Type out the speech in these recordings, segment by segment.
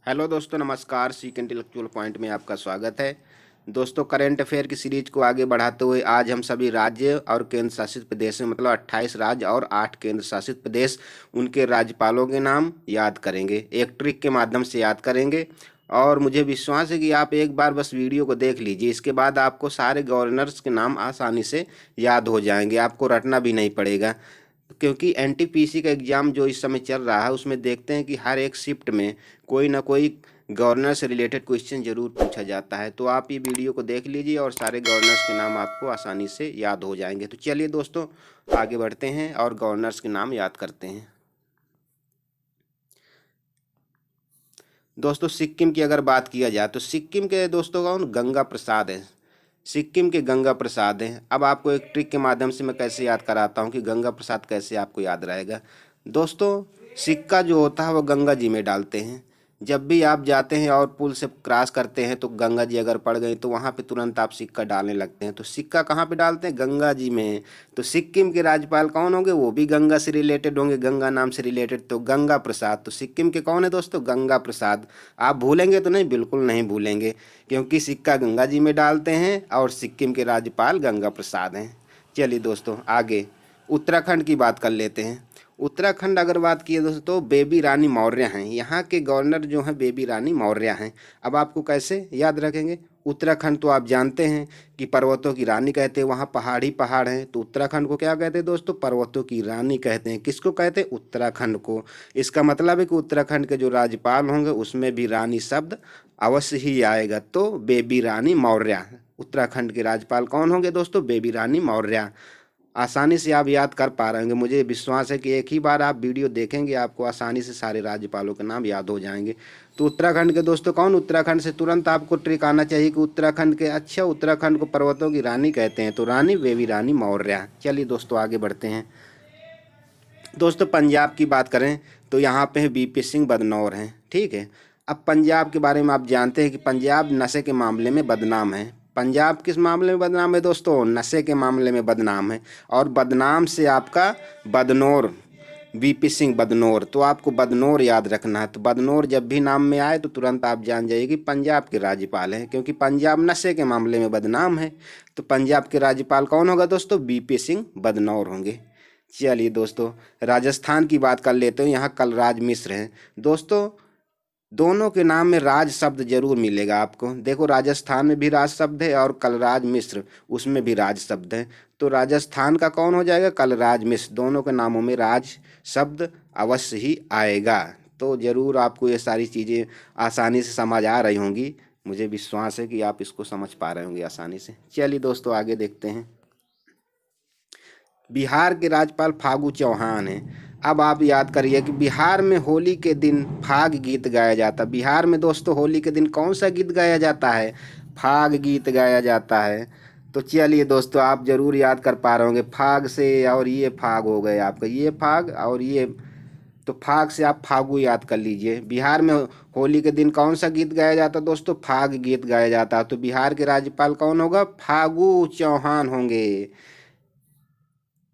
Hello दोस्तों, नमस्कार। Seek intellectual point में आपका स्वागत है। दोस्तों, करंट अफेयर की सीरीज को आगे बढ़ाते हुए आज हम सभी राज्य और केंद्र शासित प्रदेश में मतलब 28 राज्य और 8 केंद्र शासित प्रदेश उनके राज्यपालों के नाम याद करेंगे। एक ट्रिक के माध्यम से याद करेंगे और मुझे विश्वास है कि आप एक बार बस वीडियो को देख लीजिए। इसके बाद आपको सारे गवर्नर्स के नाम आसानी से याद हो जाएंगे, आपको रटना भी नहीं पड़ेगा। क्योंकि एनटीपीसी का एग्ज़ाम जो इस समय चल रहा है उसमें देखते हैं कि हर एक शिफ्ट में कोई ना कोई गवर्नर से रिलेटेड क्वेश्चन जरूर पूछा जाता है। तो आप ये वीडियो को देख लीजिए और सारे गवर्नर्स के नाम आपको आसानी से याद हो जाएंगे। तो चलिए दोस्तों, आगे बढ़ते हैं और गवर्नर्स के नाम याद करते हैं। दोस्तों, सिक्किम की अगर बात किया जाए तो सिक्किम के दोस्तों कौन? गंगा प्रसाद है। सिक्किम के गंगा प्रसाद हैं। अब आपको एक ट्रिक के माध्यम से मैं कैसे याद कराता हूँ कि गंगा प्रसाद कैसे आपको याद रहेगा। दोस्तों, सिक्का जो होता है वो गंगा जी में डालते हैं। जब भी आप जाते हैं और पुल से क्रॉस करते हैं तो गंगा जी अगर पड़ गई तो वहाँ पे तुरंत आप सिक्का डालने लगते हैं। तो सिक्का कहाँ पे डालते हैं? गंगा जी में। तो सिक्किम के राज्यपाल कौन होंगे? वो भी गंगा से रिलेटेड होंगे, गंगा नाम से रिलेटेड। तो गंगा प्रसाद। तो सिक्किम के कौन है दोस्तों? गंगा प्रसाद। आप भूलेंगे तो नहीं? बिल्कुल नहीं भूलेंगे, क्योंकि सिक्का गंगा जी में डालते हैं और सिक्किम के राज्यपाल गंगा प्रसाद हैं। चलिए दोस्तों, आगे उत्तराखंड की बात कर लेते हैं। उत्तराखंड अगर बात किए दोस्तों तो बेबी रानी मौर्य हैं। यहाँ के गवर्नर जो हैं बेबी रानी मौर्य हैं। अब आपको कैसे याद रखेंगे? उत्तराखंड तो आप जानते हैं कि पर्वतों की रानी कहते हैं, वहाँ पहाड़ ही पहाड़ हैं। तो उत्तराखंड को क्या कहते हैं दोस्तों? पर्वतों की रानी कहते हैं। किसको कहते हैं? उत्तराखंड को। इसका मतलब है कि उत्तराखंड के जो राज्यपाल होंगे उसमें भी रानी शब्द अवश्य ही आएगा। तो बेबी रानी मौर्य उत्तराखंड के राज्यपाल कौन होंगे दोस्तों? बेबी रानी मौर्य। आसानी से आप याद कर पा रहे होंगे, मुझे विश्वास है कि एक ही बार आप वीडियो देखेंगे आपको आसानी से सारे राज्यपालों के नाम याद हो जाएंगे। तो उत्तराखंड के दोस्तों कौन? उत्तराखंड से तुरंत आपको ट्रिक आना चाहिए कि उत्तराखंड के, अच्छा उत्तराखंड को पर्वतों की रानी कहते हैं तो रानी बेबी रानी मौर्य। चलिए दोस्तों, आगे बढ़ते हैं। दोस्तों, पंजाब की बात करें तो यहाँ पे है बीपी सिंह बदनौर हैं। ठीक है। अब पंजाब के बारे में आप जानते हैं कि पंजाब नशे के मामले में बदनाम है। पंजाब किस मामले में बदनाम है दोस्तों? नशे के मामले में बदनाम है। और बदनाम से आपका बदनौर, बीपी सिंह बदनौर। तो आपको बदनौर याद रखना है। तो बदनौर जब भी नाम में आए तो तुरंत आप जान जाइए कि पंजाब के राज्यपाल हैं, क्योंकि पंजाब नशे के मामले में बदनाम है। तो पंजाब के राज्यपाल कौन होगा दोस्तों? बीपी सिंह बदनौर होंगे। चलिए दोस्तों, राजस्थान की बात कर लेते हैं। यहाँ कलराज मिश्र हैं। दोस्तों, दोनों के नाम में राज शब्द जरूर मिलेगा आपको। देखो, राजस्थान में भी राज शब्द है और कलराज मिश्र उसमें भी राज शब्द है। तो राजस्थान का कौन हो जाएगा? कलराज मिश्र। दोनों के नामों में राज शब्द अवश्य ही आएगा। तो जरूर आपको ये सारी चीज़ें आसानी से समझ आ रही होंगी। मुझे विश्वास है कि आप इसको समझ पा रहे होंगे आसानी से। चलिए दोस्तों, आगे देखते हैं। बिहार के राज्यपाल फागू चौहान हैं। अब आप याद करिए कि बिहार में होली के दिन फाग गीत गाया जाता है। बिहार में दोस्तों होली के दिन कौन सा गीत गाया जाता है? फाग गीत गाया जाता है। तो चलिए दोस्तों, आप जरूर याद कर पा रहे होंगे फाग से, और ये फाग हो गए आपका, ये फाग और ये, तो फाग से आप फागू याद कर लीजिए। बिहार में होली के दिन कौन सा गीत गाया जाता है दोस्तों? फाग गीत गाया जाता है। तो बिहार के राज्यपाल कौन होगा? फागू चौहान होंगे।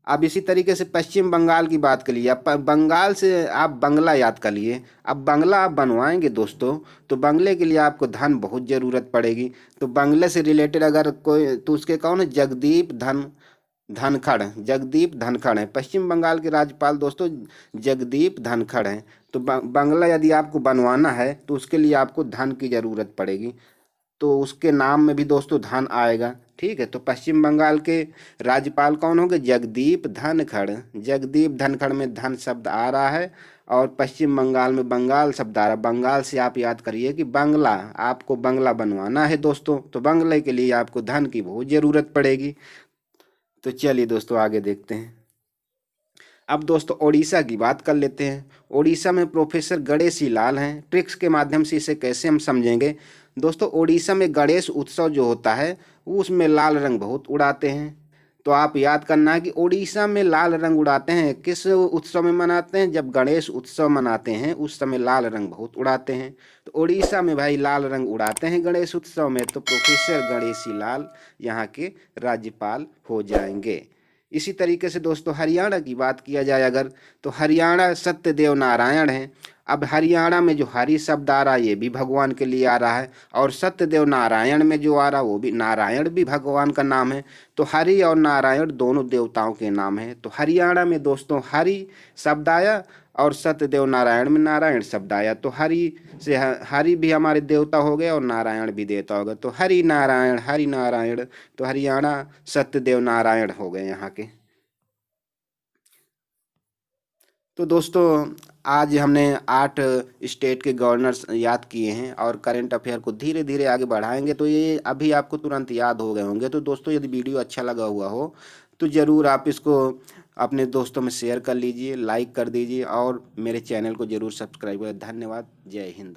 अब इसी तरीके से पश्चिम बंगाल की बात करिए। अब बंगाल से आप बंगला याद कर लिए। अब बंगला आप बनवाएंगे दोस्तों तो बंगले के लिए आपको धन बहुत ज़रूरत पड़ेगी। तो बंगले से रिलेटेड अगर कोई, तो उसके कौन है? जगदीप धनखड़। जगदीप धनखड़ हैं पश्चिम बंगाल के राज्यपाल दोस्तों। जगदीप धनखड़ हैं। तो बंगला यदि आपको बनवाना है तो उसके लिए आपको धन की ज़रूरत पड़ेगी। तो उसके नाम में भी दोस्तों धन आएगा। ठीक है। तो पश्चिम बंगाल के राज्यपाल कौन होंगे? जगदीप धनखड़। जगदीप धनखड़ में धन शब्द आ रहा है और पश्चिम बंगाल में बंगाल शब्द आ रहा है। बंगाल से आप याद करिए कि बंगला, आपको बंगला बनवाना है दोस्तों तो बंगले के लिए आपको धन की बहुत ज़रूरत पड़ेगी। तो चलिए दोस्तों, आगे देखते हैं। अब दोस्तों ओडिशा की बात कर लेते हैं। ओडिशा में प्रोफेसर गणेशी लाल हैं। ट्रिक्स के माध्यम से इसे कैसे हम समझेंगे दोस्तों? ओडिशा में गणेश उत्सव जो होता है उसमें लाल रंग बहुत उड़ाते हैं। तो आप याद करना है कि ओडिशा में लाल रंग उड़ाते हैं। किस उत्सव में मनाते हैं? जब गणेश उत्सव मनाते हैं उस समय लाल रंग बहुत उड़ाते हैं। तो ओडिशा में भाई लाल रंग उड़ाते हैं गणेश उत्सव में। तो प्रोफेसर गणेशी लाल यहाँ के राज्यपाल हो जाएंगे। इसी तरीके से दोस्तों हरियाणा की बात किया जाए अगर, तो हरियाणा सत्यदेव नारायण है। अब हरियाणा में जो हरि शब्द आ रहा है ये भी भगवान के लिए आ रहा है, और सत्यदेव नारायण में जो आ रहा है वो भी, नारायण भी भगवान का नाम है। तो हरि और नारायण दोनों देवताओं के नाम है। तो हरियाणा में दोस्तों हरि शब्द आया और सत्यदेव नारायण में नारायण शब्द आया। तो हरि से हरि भी हमारे देवता हो गए और नारायण भी देवता हो गए। तो हरि नारायण, तो हरियाणा सत्यदेव नारायण हो गए यहाँ के। तो दोस्तों आज हमने 8 स्टेट के गवर्नर्स याद किए हैं और करंट अफेयर को धीरे धीरे आगे बढ़ाएंगे, तो ये अभी आपको तुरंत याद हो गए होंगे। तो दोस्तों यदि वीडियो अच्छा लगा हुआ हो तो ज़रूर आप इसको अपने दोस्तों में शेयर कर लीजिए, लाइक कर दीजिए और मेरे चैनल को ज़रूर सब्सक्राइब करें। धन्यवाद। जय हिंद।